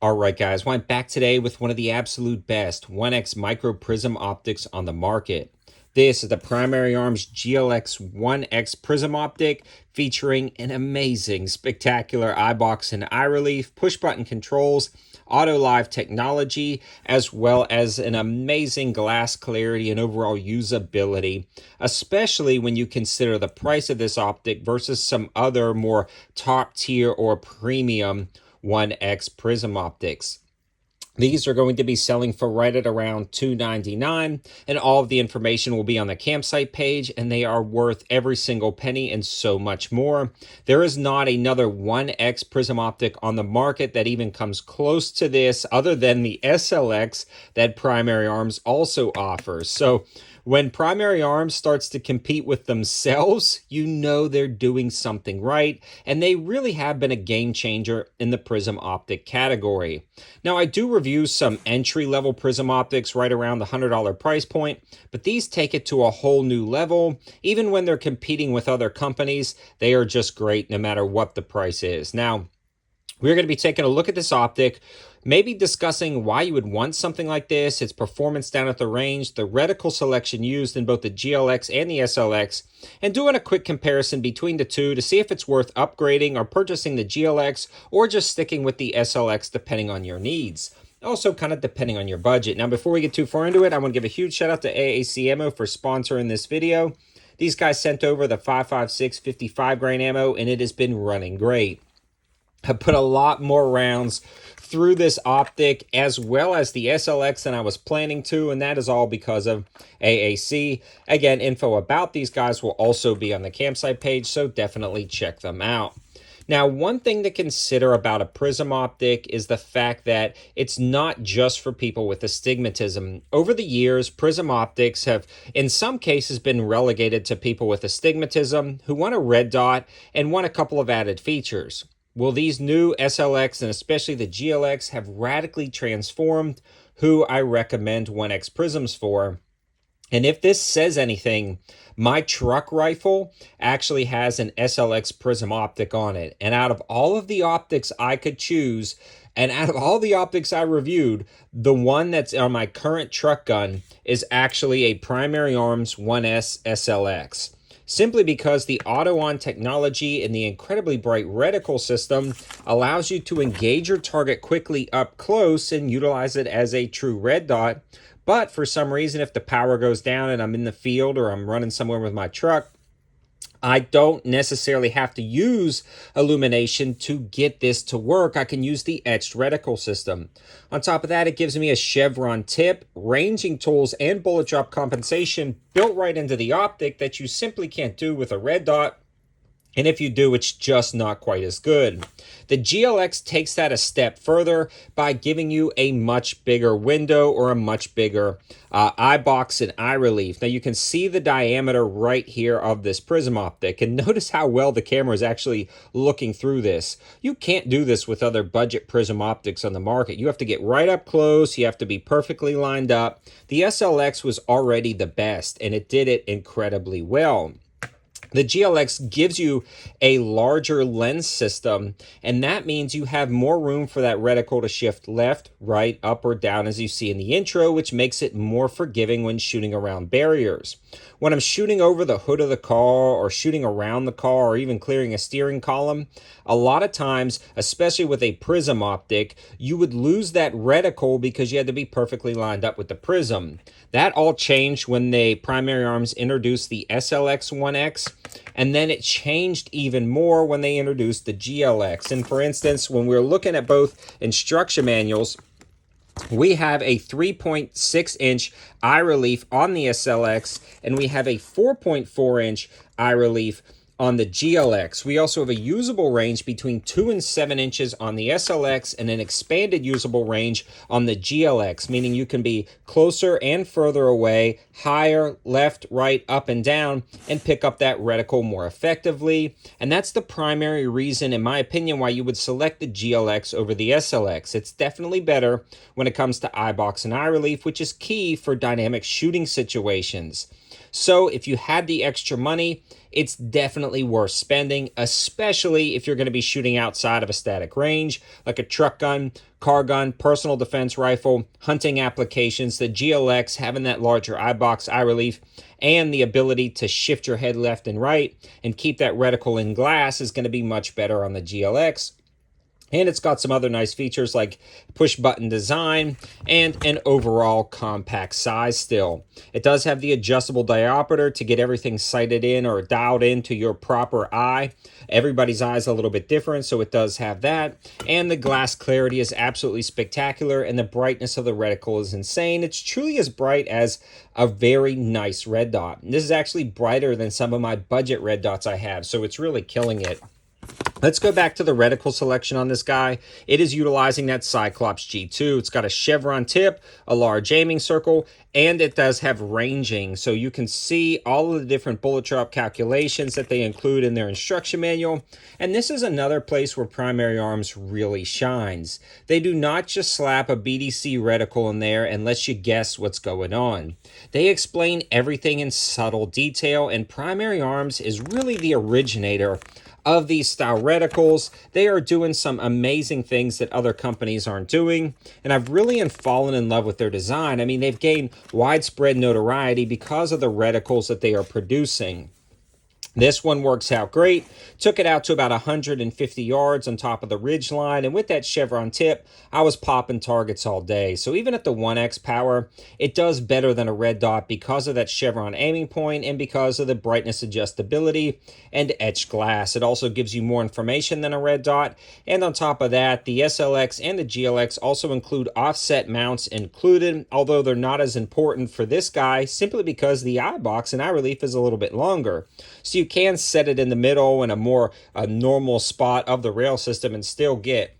All right, guys, went back today with one of the absolute best 1X MicroPrism optics on the market. This is the Primary Arms GLX 1X Prism optic featuring an amazing, spectacular eye box and eye relief, push button controls, auto live technology, as well as an amazing glass clarity and overall usability, especially when you consider the price of this optic versus some other more top tier or premium 1X Prism optics. These are going to be selling for right at around $299, and all of the information will be on the campsite page, and they are worth every single penny and so much more. There is not another 1X Prism optic on the market that even comes close to this other than the SLX that Primary Arms also offers. So when Primary Arms starts to compete with themselves, you know they're doing something right, and they really have been a game changer in the prism optic category. Now, I do review some entry-level prism optics right around the $100 price point, but these take it to a whole new level. Even when they're competing with other companies, they are just great no matter what the price is. Now, we're going to be taking a look at this optic, maybe discussing why you would want something like this, its performance down at the range, the reticle selection used in both the GLX and the SLX, and doing a quick comparison between the two to see if it's worth upgrading or purchasing the GLX or just sticking with the SLX depending on your needs. Also kind of depending on your budget. Now, before we get too far into it, I want to give a huge shout out to AAC Ammo for sponsoring this video. These guys sent over the 5.56 55 grain ammo, and it has been running great. I put a lot more rounds through this optic as well as the SLX than I was planning to, and that is all because of AAC. Again, info about these guys will also be on the campsite page, so definitely check them out. Now, one thing to consider about a prism optic is the fact that it's not just for people with astigmatism. Over the years, prism optics have, in some cases, been relegated to people with astigmatism who want a red dot and want a couple of added features. Well, these new SLX and especially the GLX have radically transformed who I recommend 1X Prisms for. And if this says anything, my truck rifle actually has an SLX Prism optic on it. And out of all of the optics I could choose, and out of all the optics I reviewed, the one that's on my current truck gun is actually a Primary Arms 1S SLX. Simply because the auto-on technology and the incredibly bright reticle system allows you to engage your target quickly up close and utilize it as a true red dot. But for some reason, if the power goes down and I'm in the field or I'm running somewhere with my truck, I don't necessarily have to use illumination to get this to work. I can use the etched reticle system. On top of that, it gives me a chevron tip, ranging tools, and bullet drop compensation built right into the optic that you simply can't do with a red dot. And if you do, it's just not quite as good. The GLX takes that a step further by giving you a much bigger window or a much bigger eye box and eye relief. Now you can see the diameter right here of this prism optic, and notice how well the camera is actually looking through this. You can't do this with other budget prism optics on the market. You have to get right up close. You have to be perfectly lined up. The SLX was already the best, and it did it incredibly well. The GLX gives you a larger lens system, and that means you have more room for that reticle to shift left, right, up, or down as you see in the intro, which makes it more forgiving when shooting around barriers. When I'm shooting over the hood of the car or shooting around the car or even clearing a steering column, a lot of times, especially with a prism optic, you would lose that reticle because you had to be perfectly lined up with the prism. That all changed when the Primary Arms introduced the SLX 1X, and then it changed even more when they introduced the GLX. And for instance, when we're looking at both instruction manuals, we have a 3.6-inch eye relief on the SLX, and we have a 4.4-inch eye relief on the GLX. We also have a usable range between 2 and 7 inches on the SLX and an expanded usable range on the GLX, meaning you can be closer and further away, higher, left, right, up, and down, and pick up that reticle more effectively. And that's the primary reason, in my opinion, why you would select the GLX over the SLX. It's definitely better when it comes to eye box and eye relief, which is key for dynamic shooting situations. So if you had the extra money, it's definitely worth spending, especially if you're going to be shooting outside of a static range, like a truck gun, car gun, personal defense rifle, hunting applications. The GLX, having that larger eye box, eye relief, and the ability to shift your head left and right and keep that reticle in glass is going to be much better on the GLX. And it's got some other nice features like push button design and an overall compact size still. It does have the adjustable diopter to get everything sighted in or dialed into your proper eye. Everybody's eye is a little bit different, so it does have that. And the glass clarity is absolutely spectacular, and the brightness of the reticle is insane. It's truly as bright as a very nice red dot. This is actually brighter than some of my budget red dots I have, so it's really killing it. Let's go back to the reticle selection on this guy. It is utilizing that Cyclops G2. It's got a chevron tip, a large aiming circle, and it does have ranging. So you can see all of the different bullet drop calculations that they include in their instruction manual. And this is another place where Primary Arms really shines. They do not just slap a BDC reticle in there and let you guess what's going on. They explain everything in subtle detail, and Primary Arms is really the originator of these style reticles. They are doing some amazing things that other companies aren't doing, and I've really fallen in love with their design. I mean, they've gained widespread notoriety because of the reticles that they are producing. This one works out great. Took it out to about 150 yards on top of the ridge line, and with that chevron tip, I was popping targets all day. So even at the 1x power, it does better than a red dot because of that chevron aiming point and because of the brightness adjustability and etched glass. It also gives you more information than a red dot, and on top of that, the SLX and the GLX also include offset mounts included, although they're not as important for this guy simply because the eye box and eye relief is a little bit longer. So you can set it in the middle in a more normal spot of the rail system and still get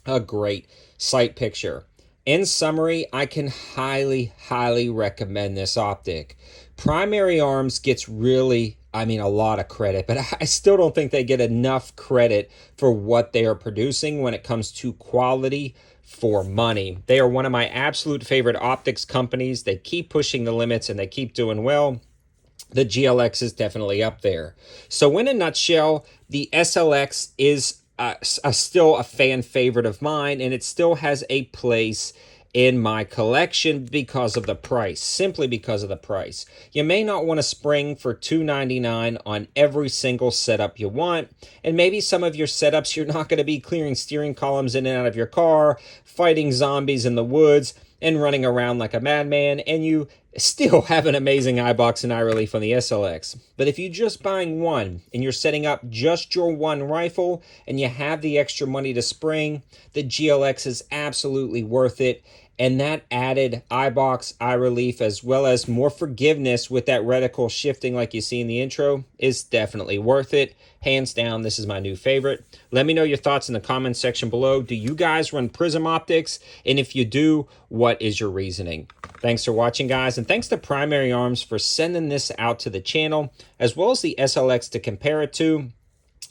a great sight picture. In summary, I can highly recommend this optic. Primary Arms gets really, a lot of credit, but I still don't think they get enough credit for what they are producing when it comes to quality for money. They are one of my absolute favorite optics companies. They keep pushing the limits and they keep doing well. The GLX is definitely up there. So in a nutshell, the SLX is still a fan favorite of mine, and it still has a place in my collection because of the price, simply because of the price. You may not want to spring for $299 on every single setup you want, and maybe some of your setups you're not going to be clearing steering columns in and out of your car, fighting zombies in the woods, and running around like a madman, and you still have an amazing eye box and eye relief on the SLX. But if you're just buying one and you're setting up just your one rifle and you have the extra money to spring, the GLX is absolutely worth it. And that added eye box, eye relief, as well as more forgiveness with that reticle shifting like you see in the intro is definitely worth it. Hands down, this is my new favorite. Let me know your thoughts in the comments section below. Do you guys run Prism optics? And if you do, what is your reasoning? Thanks for watching, guys, and thanks to Primary Arms for sending this out to the channel, as well as the SLX to compare it to.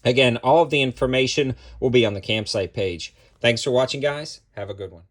Again, all of the information will be on the campsite page. Thanks for watching, guys. Have a good one.